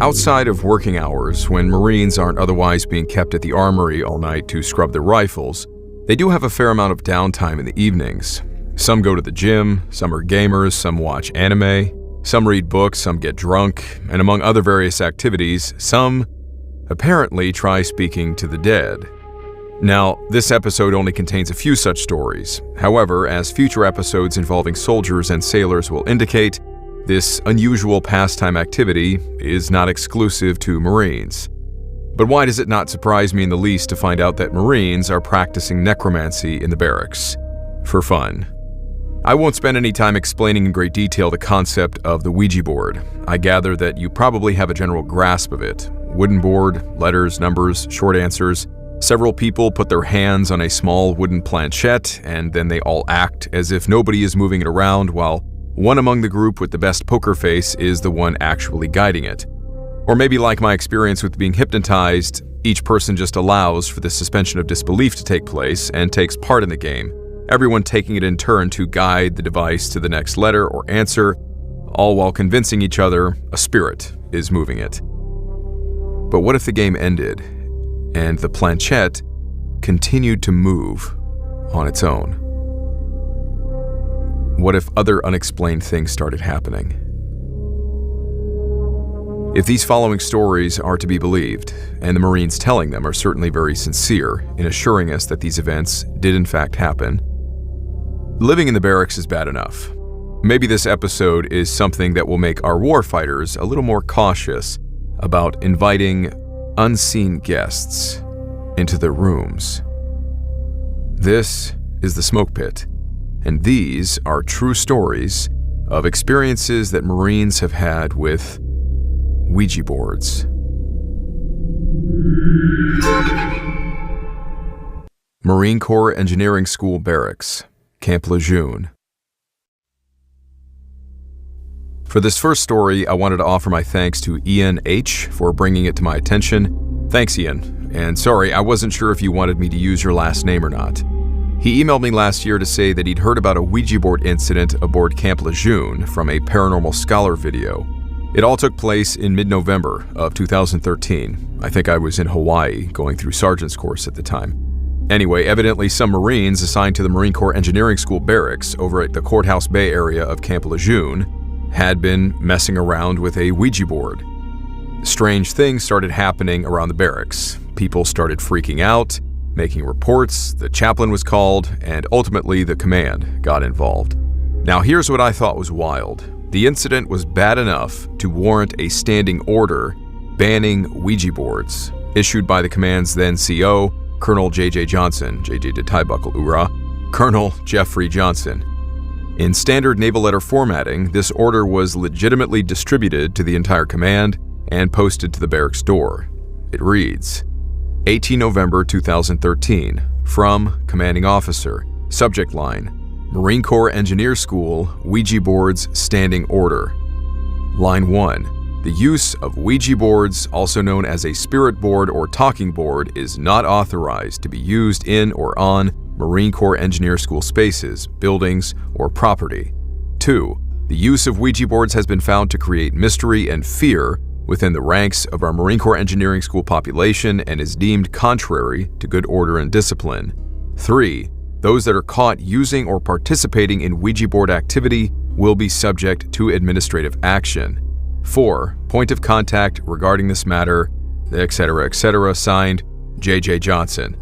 Outside of working hours, when Marines aren't otherwise being kept at the armory all night to scrub their rifles, they do have a fair amount of downtime in the evenings. Some go to the gym, some are gamers, some watch anime, some read books, some get drunk, and among other various activities, some apparently try speaking to the dead. Now, this episode only contains a few such stories. However, as future episodes involving soldiers and sailors will indicate, this unusual pastime activity is not exclusive to Marines. But why does it not surprise me in the least to find out that Marines are practicing necromancy in the barracks? For fun. I won't spend any time explaining in great detail the concept of the Ouija board. I gather that you probably have a general grasp of it. Wooden board, letters, numbers, short answers. Several people put their hands on a small wooden planchette, and then they all act as if nobody is moving it around, while one among the group with the best poker face is the one actually guiding it. Or maybe like my experience with being hypnotized, each person just allows for the suspension of disbelief to take place and takes part in the game, everyone taking it in turn to guide the device to the next letter or answer, all while convincing each other a spirit is moving it. But what if the game ended and the planchette continued to move on its own? What if other unexplained things started happening? If these following stories are to be believed, and the Marines telling them are certainly very sincere in assuring us that these events did in fact happen, living in the barracks is bad enough. Maybe this episode is something that will make our warfighters a little more cautious about inviting unseen guests into their rooms. This is the Smoke Pit, and these are true stories of experiences that Marines have had with Ouija boards. Marine Corps Engineering School Barracks, Camp Lejeune. For this first story, I wanted to offer my thanks to Ian H. for bringing it to my attention. Thanks, Ian. And sorry, I wasn't sure if you wanted me to use your last name or not. He emailed me last year to say that he'd heard about a Ouija board incident aboard Camp Lejeune from a Paranormal Scholar video. It all took place in mid-November of 2013. I think I was in Hawaii going through sergeant's course at the time. Anyway, evidently some Marines assigned to the Marine Corps Engineering School Barracks over at the Courthouse Bay area of Camp Lejeune had been messing around with a Ouija board. Strange things started happening around the barracks. People started freaking out, making reports, the chaplain was called, and ultimately the command got involved. Now here's what I thought was wild. The incident was bad enough to warrant a standing order banning Ouija boards, issued by the command's then CO, Colonel J.J. Johnson, J.J. did tie buckle, hoorah, Colonel Jeffrey Johnson. In standard naval letter formatting, this order was legitimately distributed to the entire command and posted to the barracks door. It reads, 18 November 2013, from Commanding Officer, subject line, Marine Corps Engineer School, Ouija Boards Standing Order. Line 1. The use of Ouija boards, also known as a spirit board or talking board, is not authorized to be used in or on Marine Corps Engineer School spaces, buildings, or property. 2. The use of Ouija boards has been found to create mystery and fear within the ranks of our Marine Corps Engineering School population and is deemed contrary to good order and discipline. 3. Those that are caught using or participating in Ouija board activity will be subject to administrative action. 4. Point of contact regarding this matter, etc., signed, J.J. Johnson.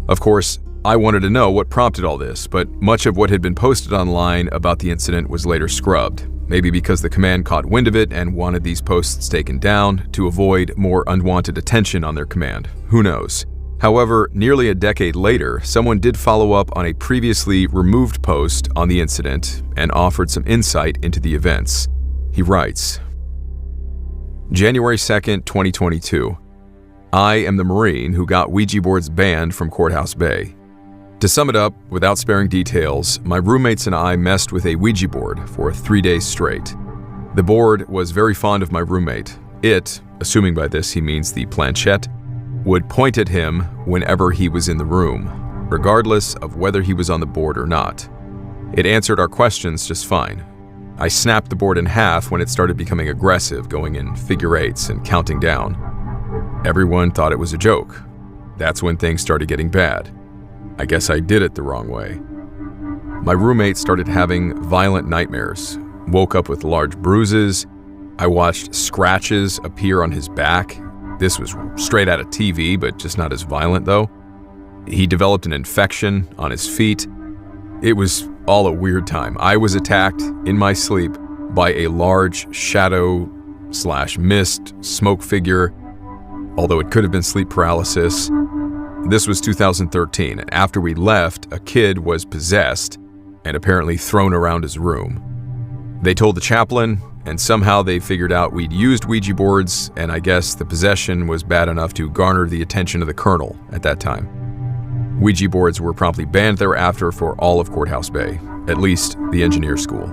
Of course, I wanted to know what prompted all this, but much of what had been posted online about the incident was later scrubbed, maybe because the command caught wind of it and wanted these posts taken down to avoid more unwanted attention on their command. Who knows? However, nearly a decade later, someone did follow up on a previously removed post on the incident and offered some insight into the events. He writes, January 2nd, 2022. I am the Marine who got Ouija boards banned from Courthouse Bay. To sum it up, without sparing details, my roommates and I messed with a Ouija board for 3 days straight. The board was very fond of my roommate. It, assuming by this he means the planchette, would point at him whenever he was in the room, regardless of whether he was on the board or not. It answered our questions just fine. I snapped the board in half when it started becoming aggressive, going in figure eights and counting down. Everyone thought it was a joke. That's when things started getting bad. I guess I did it the wrong way. My roommate started having violent nightmares, woke up with large bruises. I watched scratches appear on his back. This was straight out of TV, but just not as violent though. He developed an infection on his feet. It was all a weird time. I was attacked in my sleep by a large shadow/mist smoke figure, although it could have been sleep paralysis. This was 2013, and after we left, a kid was possessed and apparently thrown around his room. They told the chaplain, and somehow they figured out we'd used Ouija boards, and I guess the possession was bad enough to garner the attention of the colonel at that time. Ouija boards were promptly banned thereafter for all of Courthouse Bay, at least the engineer school.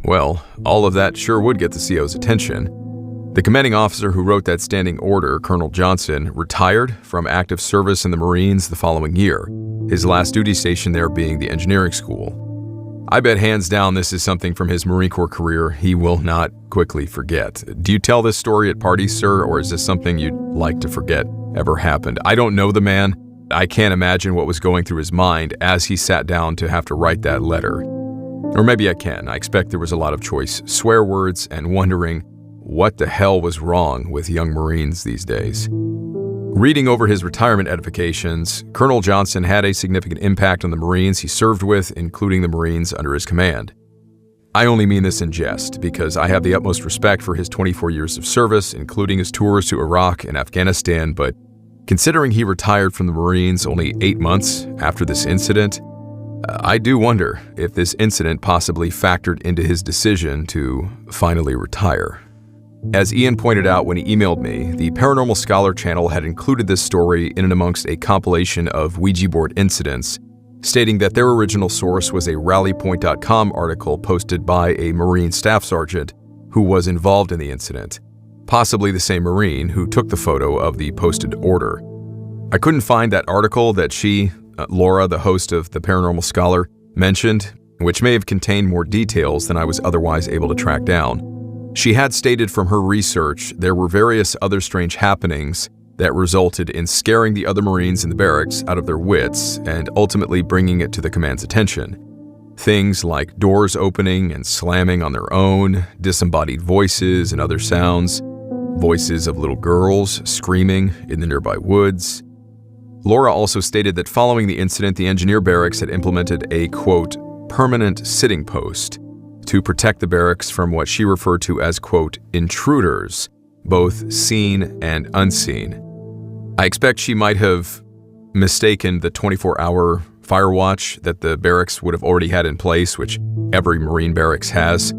Well, all of that sure would get the CO's attention. The commanding officer who wrote that standing order, Colonel Johnson, retired from active service in the Marines the following year, his last duty station there being the engineering school. I bet hands down this is something from his Marine Corps career he will not quickly forget. Do you tell this story at parties, sir, or is this something you'd like to forget ever happened? I don't know the man. I can't imagine what was going through his mind as he sat down to have to write that letter. Or maybe I can. I expect there was a lot of choice swear words and wondering what the hell was wrong with young Marines these days. Reading over his retirement edifications, Colonel Johnson had a significant impact on the Marines he served with, including the Marines under his command. I only mean this in jest, because I have the utmost respect for his 24 years of service, including his tours to Iraq and Afghanistan, but considering he retired from the Marines only 8 months after this incident, I do wonder if this incident possibly factored into his decision to finally retire. As Ian pointed out when he emailed me, the Paranormal Scholar channel had included this story in and amongst a compilation of Ouija board incidents, stating that their original source was a rallypoint.com article posted by a Marine staff sergeant who was involved in the incident, possibly the same Marine who took the photo of the posted order. I couldn't find that article that Laura, the host of the Paranormal Scholar, mentioned, which may have contained more details than I was otherwise able to track down. She had stated from her research there were various other strange happenings that resulted in scaring the other Marines in the barracks out of their wits and ultimately bringing it to the command's attention. Things like doors opening and slamming on their own, disembodied voices and other sounds, voices of little girls screaming in the nearby woods. Laura also stated that following the incident, the engineer barracks had implemented a, quote, permanent sitting post to protect the barracks from what she referred to as, quote, intruders, both seen and unseen. I expect she might have mistaken the 24-hour fire watch that the barracks would have already had in place, which every Marine barracks has,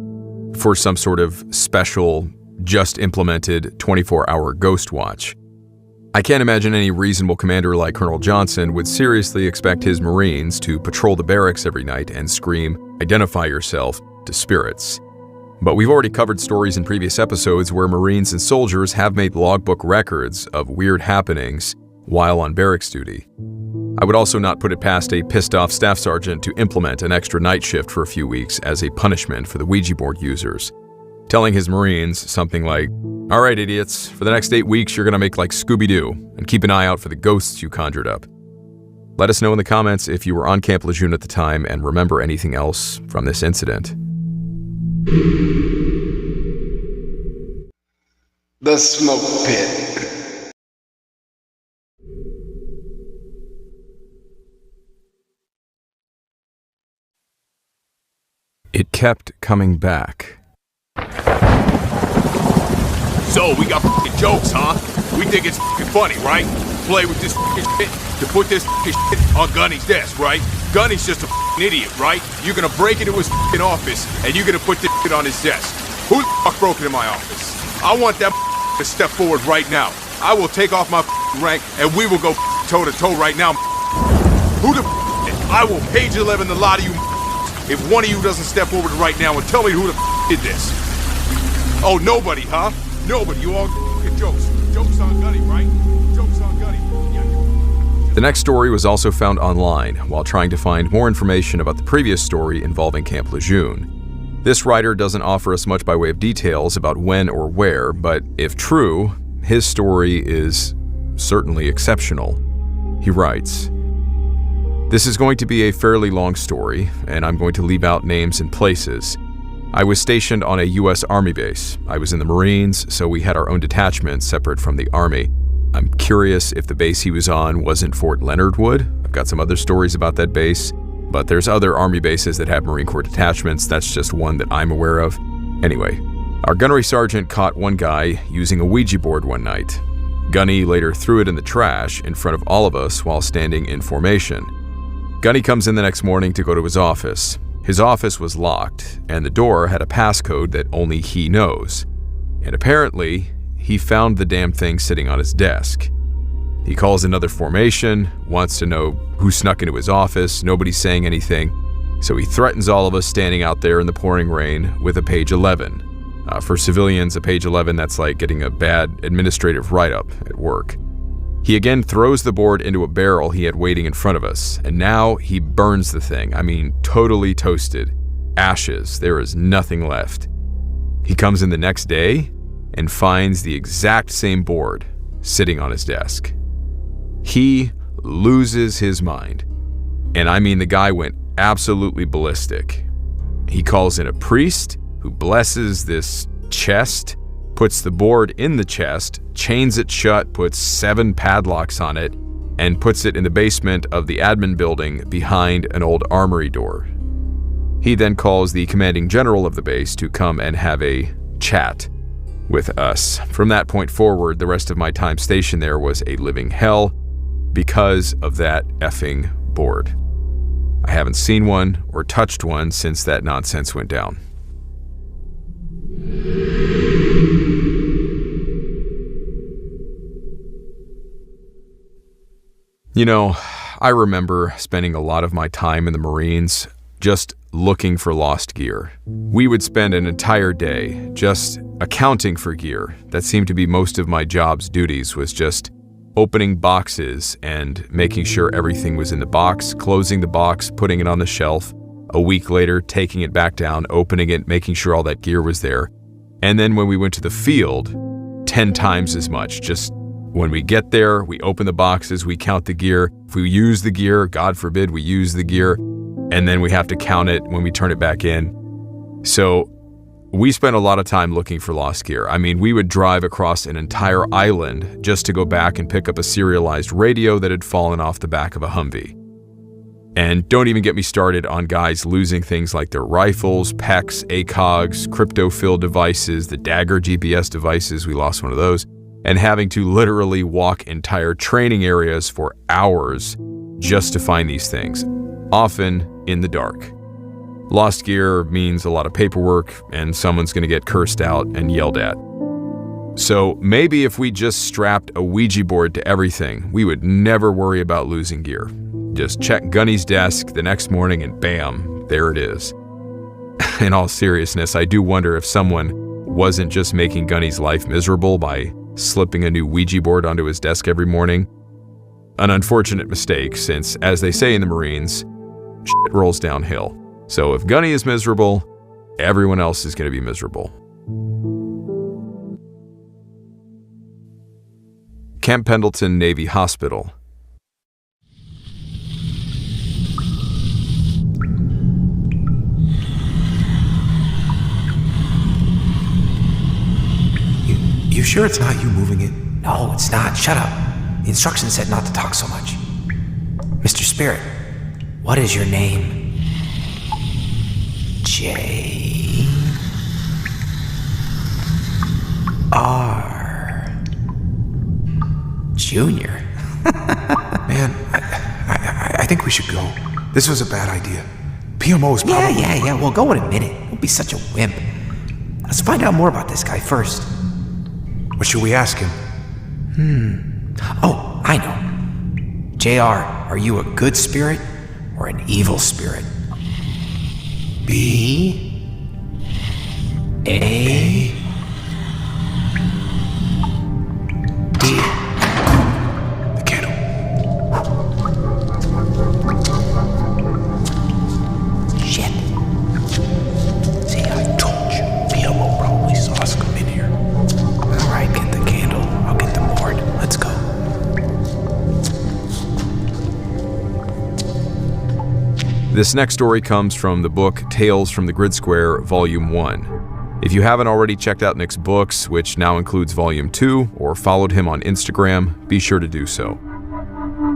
for some sort of special, just implemented 24-hour ghost watch. I can't imagine any reasonable commander like Colonel Johnson would seriously expect his Marines to patrol the barracks every night and scream, "Identify yourself," to spirits. But we've already covered stories in previous episodes where Marines and soldiers have made logbook records of weird happenings while on barracks duty. I would also not put it past a pissed-off staff sergeant to implement an extra night shift for a few weeks as a punishment for the Ouija board users, telling his Marines something like, "All right, idiots, for the next 8 weeks you're gonna make like Scooby-Doo and keep an eye out for the ghosts you conjured up." Let us know in the comments if you were on Camp Lejeune at the time and remember anything else from this incident. The Smoke Pit. It kept coming back. So, we got f***ing jokes, huh? We think it's f***ing funny, right? Play with this f***ing shit to put this f***ing shit on Gunny's desk, right? Gunny's just a f***ing idiot, right? You're gonna break into his f***ing office and you're gonna put this shit on his desk. Who the f*** broke into my office? I want that f***ing to step forward right now. I will take off my f***ing rank and we will go f***ing toe to toe right now. Who the f***? I will page 11 the lot of you if one of you doesn't step forward right now and tell me who the f*** did this. Oh, nobody, huh? Nobody. You all f***ing jokes. Jokes on Gunny, right? Jokes on Gunny. Yeah. The next story was also found online while trying to find more information about the previous story involving Camp Lejeune. This writer doesn't offer us much by way of details about when or where, but if true, his story is certainly exceptional. He writes, "This is going to be a fairly long story, and I'm going to leave out names and places. I was stationed on a U.S. Army base. I was in the Marines, so we had our own detachment separate from the Army. I'm curious if the base he was on wasn't Fort Leonard Wood. I've got some other stories about that base, but there's other Army bases that have Marine Corps detachments. That's just one that I'm aware of. Anyway, our gunnery sergeant caught one guy using a Ouija board one night. Gunny later threw it in the trash in front of all of us while standing in formation. Gunny comes in the next morning to go to his office. His office was locked, and the door had a passcode that only he knows. And apparently, he found the damn thing sitting on his desk. He calls another formation, wants to know who snuck into his office, nobody's saying anything, so he threatens all of us standing out there in the pouring rain with a page 11. For civilians, a page 11, that's like getting a bad administrative write-up at work. He again throws the board into a barrel he had waiting in front of us, and now he burns the thing. I mean, totally toasted. Ashes. There is nothing left. He comes in the next day and finds the exact same board sitting on his desk. He loses his mind. And I mean, the guy went absolutely ballistic. He calls in a priest who blesses this chest, puts the board in the chest, chains it shut, puts 7 padlocks on it, and puts it in the basement of the admin building behind an old armory door. He then calls the commanding general of the base to come and have a chat with us. From that point forward, the rest of my time stationed there was a living hell because of that effing board. I haven't seen one or touched one since that nonsense went down. You know, I remember spending a lot of my time in the Marines just looking for lost gear. We would spend an entire day just accounting for gear. That seemed to be most of my job's duties, was just opening boxes and making sure everything was in the box, closing the box, putting it on the shelf. A week later, taking it back down, opening it, making sure all that gear was there. And then when we went to the field, 10 times as much. Just when we get there, we open the boxes, we count the gear. If we use the gear, God forbid we use the gear, and then we have to count it when we turn it back in. So we spent a lot of time looking for lost gear. I mean, we would drive across an entire island just to go back and pick up a serialized radio that had fallen off the back of a Humvee. And don't even get me started on guys losing things like their rifles, PECs, ACOGs, crypto-filled devices, the Dagger GPS devices, we lost one of those, and having to literally walk entire training areas for hours just to find these things, often in the dark. Lost gear means a lot of paperwork, and someone's going to get cursed out and yelled at. So maybe if we just strapped a Ouija board to everything, we would never worry about losing gear. Just check Gunny's desk the next morning and bam, there it is. In all seriousness, I do wonder if someone wasn't just making Gunny's life miserable by slipping a new Ouija board onto his desk every morning. An unfortunate mistake, since, as they say in the Marines, shit rolls downhill. So if Gunny is miserable, everyone else is going to be miserable. Camp Pendleton Navy Hospital. You sure it's not you moving it? No, it's not. Shut up. The instructions said not to talk so much. Mr. Spirit, what is your name? J. R. Junior. Man, I think we should go. This was a bad idea. PMO's probably... Yeah, we'll go in a minute. Don't be such a wimp. Let's find out more about this guy first. What should we ask him? Oh, I know. JR, are you a good spirit or an evil spirit? B. A. D. The candle. This next story comes from the book Tales from the Grid Square, Volume 1. If you haven't already checked out Nick's books, which now includes Volume 2, or followed him on Instagram, be sure to do so.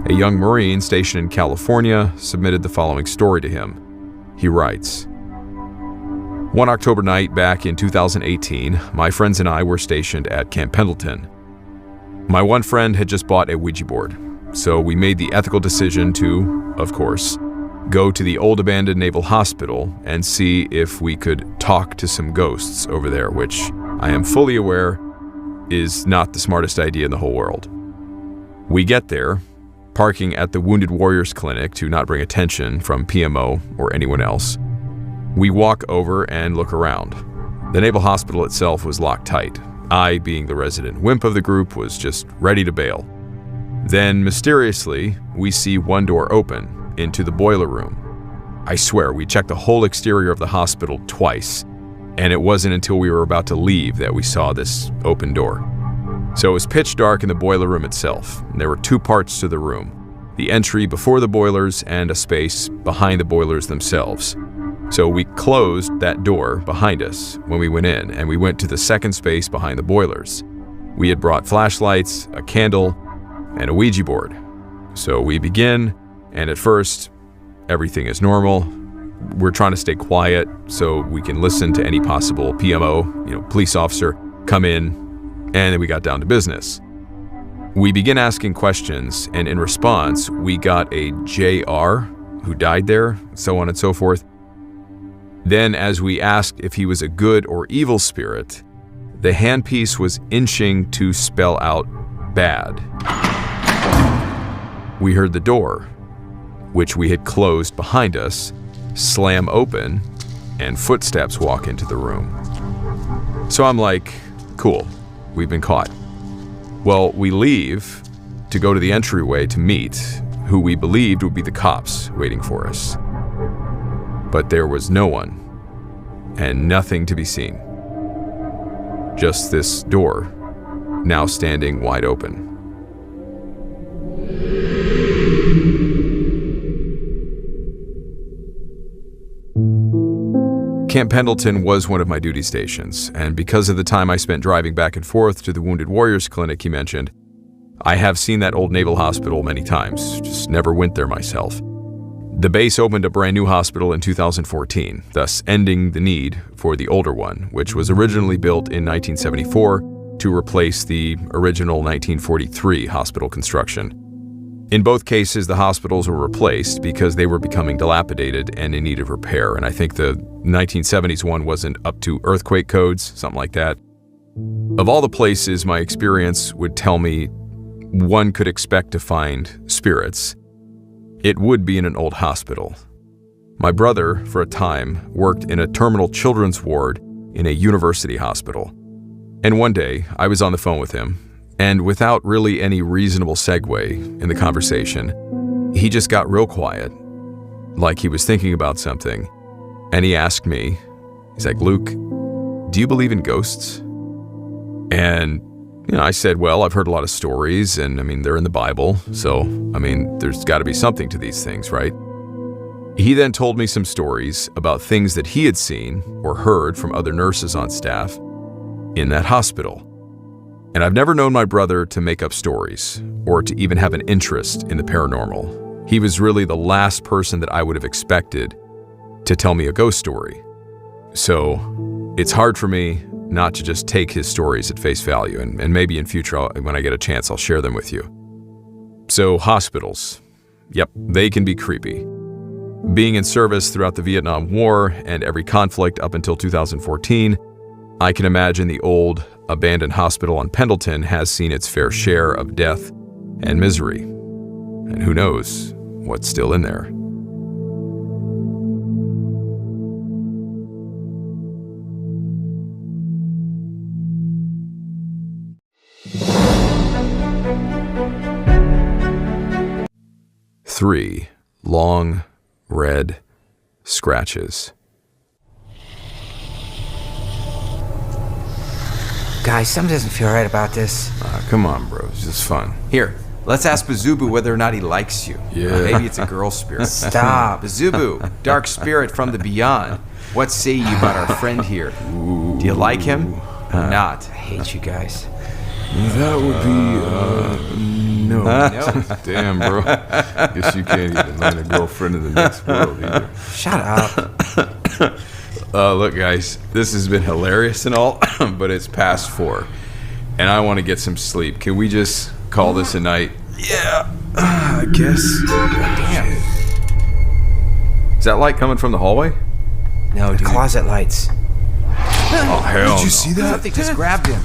A young Marine stationed in California submitted the following story to him. He writes, "One October night back in 2018, my friends and I were stationed at Camp Pendleton. My one friend had just bought a Ouija board, so we made the ethical decision to, of course, go to the old abandoned naval hospital and see if we could talk to some ghosts over there, which I am fully aware is not the smartest idea in the whole world. We get there, parking at the Wounded Warriors Clinic to not bring attention from PMO or anyone else. We walk over and look around. The naval hospital itself was locked tight. I, being the resident wimp of the group, was just ready to bail. Then, mysteriously, we see one door open into the boiler room. I swear, we checked the whole exterior of the hospital twice, and it wasn't until we were about to leave that we saw this open door. So it was pitch dark in the boiler room itself. There were two parts to the room, the entry before the boilers and a space behind the boilers themselves. So we closed that door behind us when we went in, and we went to the second space behind the boilers. We had brought flashlights, a candle, and a Ouija board. So we begin, and at first, everything is normal. We're trying to stay quiet so we can listen to any possible PMO, police officer, come in, and then we got down to business. We begin asking questions, and in response, we got a JR who died there, so on and so forth. Then, as we asked if he was a good or evil spirit, the handpiece was inching to spell out bad. We heard the door, which we had closed behind us, slam open, and footsteps walk into the room. So I'm like, cool, we've been caught. Well, we leave to go to the entryway to meet who we believed would be the cops waiting for us. But there was no one, and nothing to be seen. Just this door, now standing wide open. Camp Pendleton was one of my duty stations, and because of the time I spent driving back and forth to the Wounded Warriors Clinic he mentioned, I have seen that old naval hospital many times, just never went there myself. The base opened a brand new hospital in 2014, thus ending the need for the older one, which was originally built in 1974 to replace the original 1943 hospital construction. In both cases, the hospitals were replaced because they were becoming dilapidated and in need of repair, and I think the 1970s one wasn't up to earthquake codes, something like that. Of all the places my experience would tell me one could expect to find spirits, it would be in an old hospital. My brother, for a time, worked in a terminal children's ward in a university hospital. And one day, I was on the phone with him, and without really any reasonable segue in the conversation, he just got real quiet, like he was thinking about something, and he asked me, he's like, "Luke, do you believe in ghosts?" And I said, well, I've heard a lot of stories, and they're in the Bible, so, there's got to be something to these things, right? He then told me some stories about things that he had seen or heard from other nurses on staff in that hospital. And I've never known my brother to make up stories or to even have an interest in the paranormal. He was really the last person that I would have expected to tell me a ghost story. So it's hard for me not to just take his stories at face value, and maybe in future, when I get a chance, I'll share them with you. So hospitals. Yep, they can be creepy. Being in service throughout the Vietnam War and every conflict up until 2014, I can imagine the old, abandoned hospital on Pendleton has seen its fair share of death and misery. And who knows what's still in there. Three long, red scratches. Guys, something doesn't feel right about this. Come on, bro. It's just fun. Here, Let's ask Bazubu whether or not he likes you. Yeah. Maybe it's a girl spirit. Stop. Bazubu, dark spirit from the beyond. What say you about our friend here? Do you like him or not? I hate you guys. That would be, no. Damn, bro. Guess you can't even land a girlfriend in the next world either. Shut up. Look, guys, this has been hilarious and all, but it's past 4, and I want to get some sleep. Can we just call this a night? Yeah, I guess. Damn. Is that light coming from the hallway? No, dude. Closet lights. Oh, hell Did you see that? Something just grabbed him.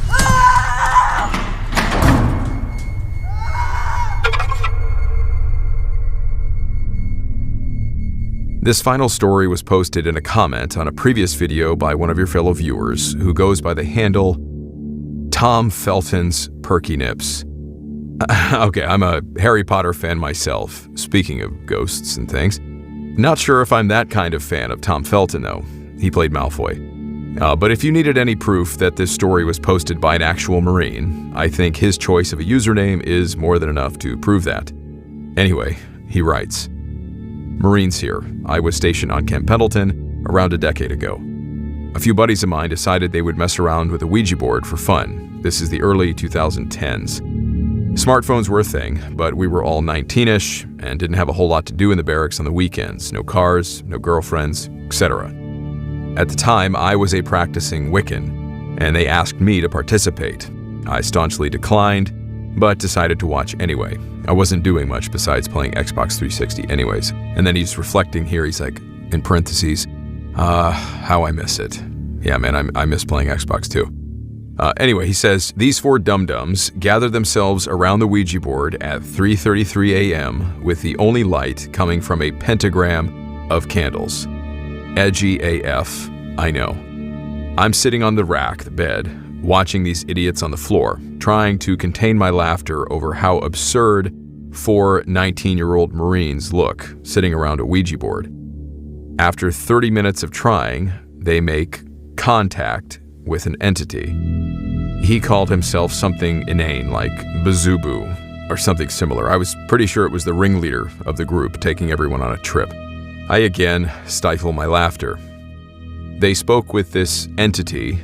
This final story was posted in a comment on a previous video by one of your fellow viewers who goes by the handle Tom Felton's Perky Nips. Okay, I'm a Harry Potter fan myself, speaking of ghosts and things. Not sure if I'm that kind of fan of Tom Felton, though. He played Malfoy. But if you needed any proof that this story was posted by an actual Marine, I think his choice of a username is more than enough to prove that. Anyway, he writes, Marines here. I was stationed on Camp Pendleton around a decade ago. A few buddies of mine decided they would mess around with a Ouija board for fun. This is the early 2010s. Smartphones were a thing, but we were all 19-ish and didn't have a whole lot to do in the barracks on the weekends. No cars, no girlfriends, etc. At the time, I was a practicing Wiccan, and they asked me to participate. I staunchly declined, but decided to watch anyway. I wasn't doing much besides playing Xbox 360 anyways. And then he's reflecting here, he's like, in parentheses, how I miss it. Yeah, man, I miss playing Xbox too. Anyway, he says, these 4 dum-dums gathered themselves around the Ouija board at 3:33 a.m. with the only light coming from a pentagram of candles. Edgy AF, I know. I'm sitting on the rack, the bed, watching these idiots on the floor, trying to contain my laughter over how absurd 4 19-year-old Marines look sitting around a Ouija board. After 30 minutes of trying, they make contact with an entity. He called himself something inane like Bazubu or something similar. I was pretty sure it was the ringleader of the group taking everyone on a trip. I again stifle my laughter. They spoke with this entity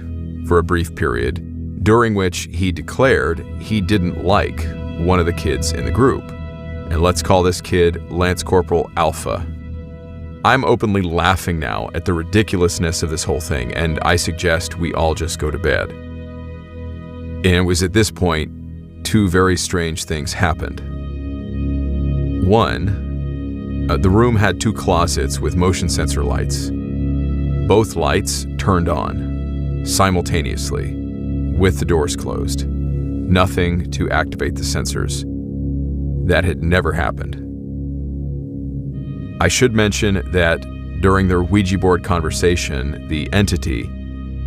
for a brief period, during which he declared he didn't like one of the kids in the group. And let's call this kid Lance Corporal Alpha. I'm openly laughing now at the ridiculousness of this whole thing, and I suggest we all just go to bed. And it was at this point 2 very strange things happened. One, the room had 2 closets with motion sensor lights. Both lights turned on simultaneously with the doors closed. Nothing to activate the sensors. That had never happened. I should mention that during their Ouija board conversation, the entity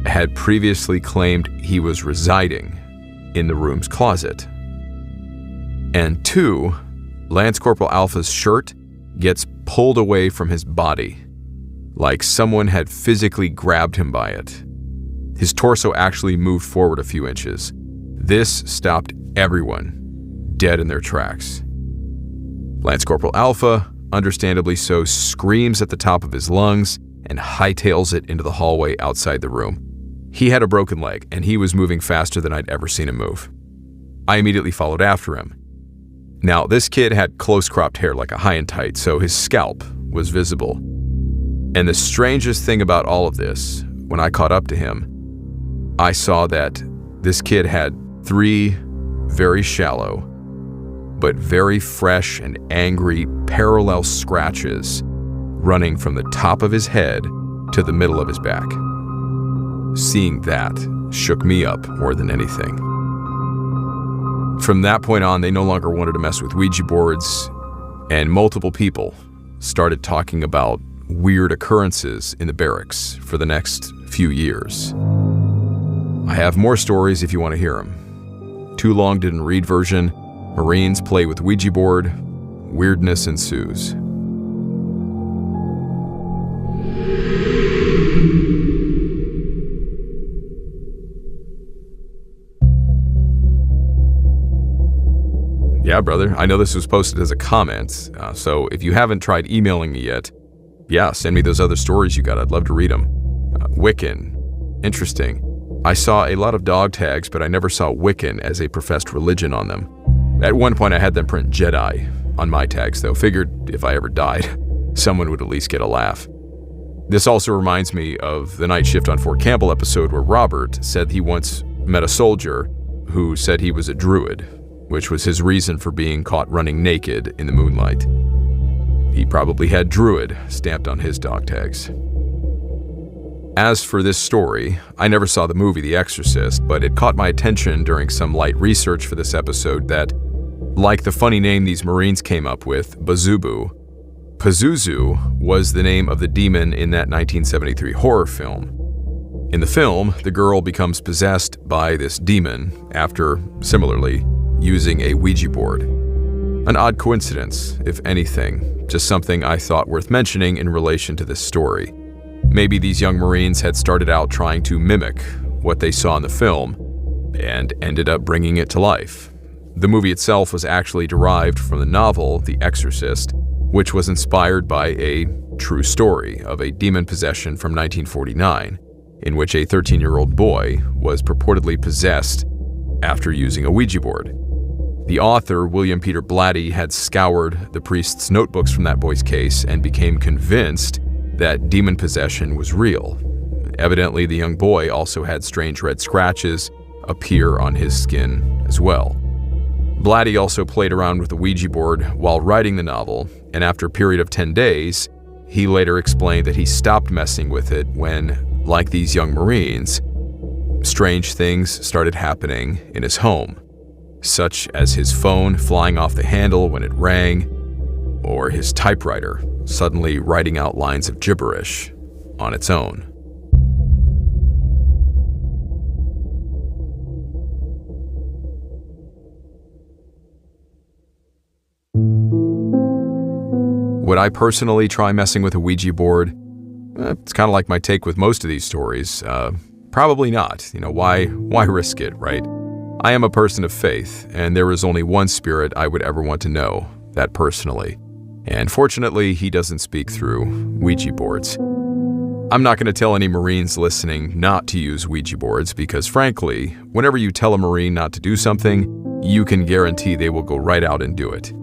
had previously claimed he was residing in the room's closet. And 2, Lance Corporal Alpha's shirt gets pulled away from his body, like someone had physically grabbed him by it. His torso actually moved forward a few inches. This stopped everyone dead in their tracks. Lance Corporal Alpha, understandably so, screams at the top of his lungs and hightails it into the hallway outside the room. He had a broken leg, and he was moving faster than I'd ever seen him move. I immediately followed after him. Now, this kid had close-cropped hair like a high and tight, so his scalp was visible. And the strangest thing about all of this, when I caught up to him, I saw that this kid had 3 very shallow, but very fresh and angry parallel scratches running from the top of his head to the middle of his back. Seeing that shook me up more than anything. From that point on, they no longer wanted to mess with Ouija boards, and multiple people started talking about weird occurrences in the barracks for the next few years. I have more stories if you want to hear them. Too long didn't read version. Marines play with Ouija board. Weirdness ensues. Yeah, brother, I know this was posted as a comment, so if you haven't tried emailing me yet, yeah, send me those other stories you got. I'd love to read them. Wiccan. Interesting. I saw a lot of dog tags, but I never saw Wiccan as a professed religion on them. At one point, I had them print Jedi on my tags, though. Figured if I ever died, someone would at least get a laugh. This also reminds me of the Night Shift on Fort Campbell episode where Robert said he once met a soldier who said he was a druid, which was his reason for being caught running naked in the moonlight. He probably had druid stamped on his dog tags. As for this story, I never saw the movie The Exorcist, but it caught my attention during some light research for this episode that, like the funny name these Marines came up with, Bazubu, Pazuzu was the name of the demon in that 1973 horror film. In the film, the girl becomes possessed by this demon after, similarly, using a Ouija board. An odd coincidence, if anything, just something I thought worth mentioning in relation to this story. Maybe these young Marines had started out trying to mimic what they saw in the film and ended up bringing it to life. The movie itself was actually derived from the novel The Exorcist, which was inspired by a true story of a demon possession from 1949, in which a 13-year-old boy was purportedly possessed after using a Ouija board. The author, William Peter Blatty, had scoured the priest's notebooks from that boy's case and became convinced that demon possession was real. Evidently, the young boy also had strange red scratches appear on his skin as well. Blatty also played around with the Ouija board while writing the novel, and after a period of 10 days, he later explained that he stopped messing with it when, like these young Marines, strange things started happening in his home, such as his phone flying off the handle when it rang, or his typewriter suddenly writing out lines of gibberish on its own. Would I personally try messing with a Ouija board? It's kind of like my take with most of these stories. Probably not. Why risk it, right? I am a person of faith, and there is only one spirit I would ever want to know, that personally. And fortunately, he doesn't speak through Ouija boards. I'm not going to tell any Marines listening not to use Ouija boards because, frankly, whenever you tell a Marine not to do something, you can guarantee they will go right out and do it.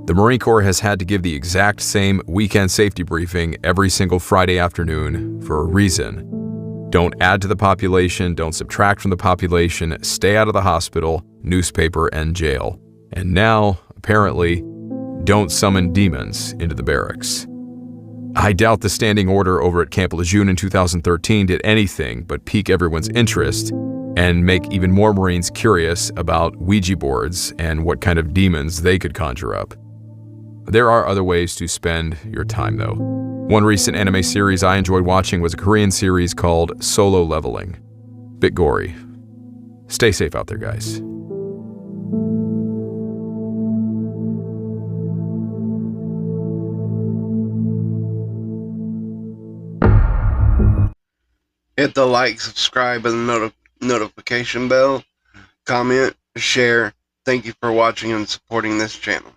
The Marine Corps has had to give the exact same weekend safety briefing every single Friday afternoon for a reason. Don't add to the population, don't subtract from the population, stay out of the hospital, newspaper, and jail. And now, apparently, don't summon demons into the barracks. I doubt the standing order over at Camp Lejeune in 2013 did anything but pique everyone's interest and make even more Marines curious about Ouija boards and what kind of demons they could conjure up. There are other ways to spend your time, though. One recent anime series I enjoyed watching was a Korean series called Solo Leveling. Bit gory. Stay safe out there, guys. Hit the like, subscribe, and notification bell. Comment, share. Thank you for watching and supporting this channel.